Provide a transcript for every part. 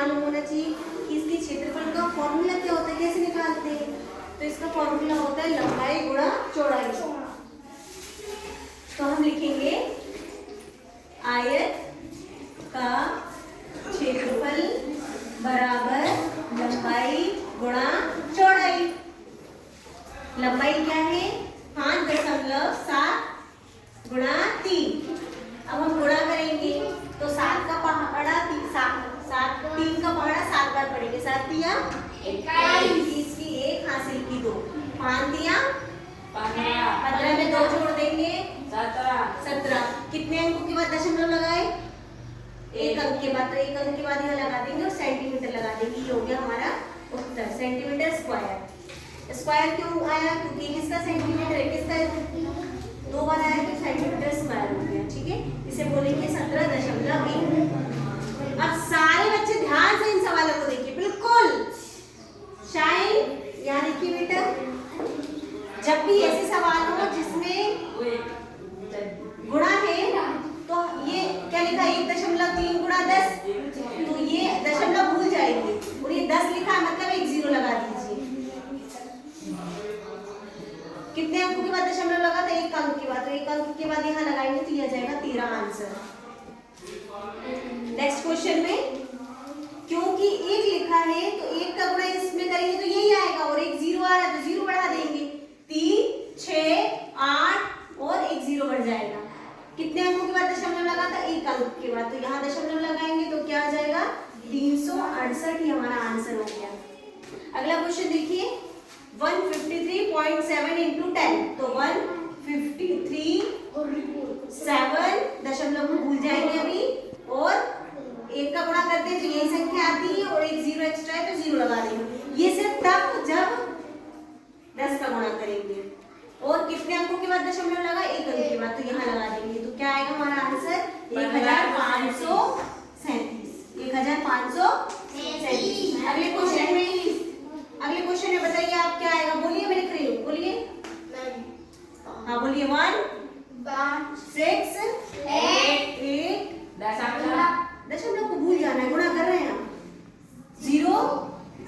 मालूम होना चाहिए कि इसके क्षेत्रफल का फॉर्मूला क्या होता है, कैसे निकालते हैं। तो इसका फॉर्मूला होता है लंबाई गुणा चौड़ाई। तो हम लिखेंगे आयत का क्षेत्रफल बराबर लंबाई गुणा चौड़ाई। लंबाई क्या है 5.7 गुणा 3। अब हम गुणा करेंगे तो 7 का पहाड़ा 3 का पहाड़ा 7 बार पड़ेंगे। 7 दिया 21 की 1 हासिल की 2, 5 दिया 15 में 2 जोड़ देंगे 17। कितने अंकों के बाद दशमलव लगाए, 1 अंक के बाद। तो 1 अंक के बाद यहाँ लगा देंगे और सेंटीमीटर लगा देंगे। ये हो गया हमारा उत्तर, सेंटीमीटर स्क्वायर। स्क्वायर क्यों आया, क्योंकि किसका सेंटीमीटर है, किसका 2 बार आया तो सेंटीमीटर स्क्वायर हो गया। ठीक है, इसे बोलेंगे 17.1। अब सारे बच्चे ध्यान से इन सवालों को देखिए, बिल्कुल शाइन। यहाँ देखिए बेटा, जब भी ऐसे सवाल हो जिसमें गुणा है तो ये क्या लिखा है 1.3 गुणा 10, तो ये दशमलव भूल जाएंगे और ये 10 लिखा है मतलब 1 0 लगा दीजिए। कितने अंकों के बाद दशमलव लगा था, 1 अंक के बाद। तो 1 अंक के बाद यहाँ लगाएंगे तो यह जाएगा 13 आंसर। नेक्स्ट क्वेश्चन में क्योंकि 1 लिखा है तो 1 का गुणा इसमें करेंगे तो यही आएगा और 1 0 आ रहा है तो 0 बढ़ा देंगे। 3 6 8 और 1 0 बढ़ जाएगा। कितने अंकों के बाद दशमलव लगा था, 1 अंक के बाद। तो यहाँ दशमलव लगाएंगे तो क्या आ जाएगा 368 ही हमारा आंसर हो गया। अगला क्वेश्चन देखिए 153.7 into 10। तो 153.7 दशमलव में भूल जाएंगे अभी, और 1 का गुणा करते हैं तो यही संख्या आती है और 1 0 एक्स्ट्रा है तो 0 लगा देंगे। ये सिर्फ तब जब 10 का गुणा करेंगे। और कितने अंकों के बाद दशमलव लगा, 1 अंक के बाद। तो यहाँ लगा देंगे तो क्या आएगा हमारा आंसर 1537। 1537। अगले क्वेश्चन में बताइए आप क्या आएगा, बोलिए, मैं लिख रही हूँ, बोलिए। हाँ बोलिए। 1 6 8 दशमलव को भूल जाना है, गुणा कर रहे हैं हम। 0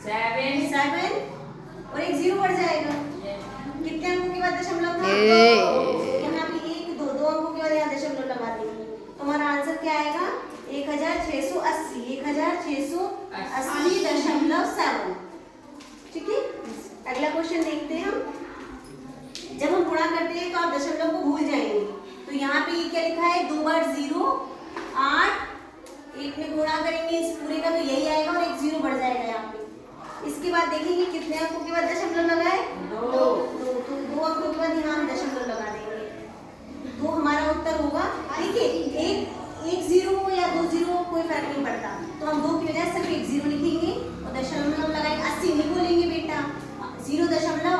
7 और 1 0 बढ़ जाएगा। कितने अंकों के बाद दशमलव था, यहाँ पे 1 2 अंकों के बाद यहाँ दशमलव लगा देंगे तो हमारा आंसर क्या आएगा 1680। 1680.7। ठीक है, अगला क्वेश्चन देखते हैं हम। जब हम गुणा करते हैं तो आप दशमलव को भूल जाएंगे। तो यहाँ पे ये क्या लिखा है 2 बार 0 8, 1 में गुणा करेंगे इस पूरे का तो यही आएगा और 1 0 बढ़ जाएगा यहाँ पे। इसके बाद देखेंगे कितने अंकों के बाद दशमलव लगाए, 2 अंकों के बाद यहाँ हम दशमलव लगा देंगे तो हमारा उत्तर होगा। देखिए 1 0 हो या 2 0 हो कोई फर्क नहीं पड़ता, तो हम 2 की बजाय सिर्फ 1 0 लिखेंगे और दशमलव लगाएंगे। 80 नहीं बोलेंगे बेटा, 0.8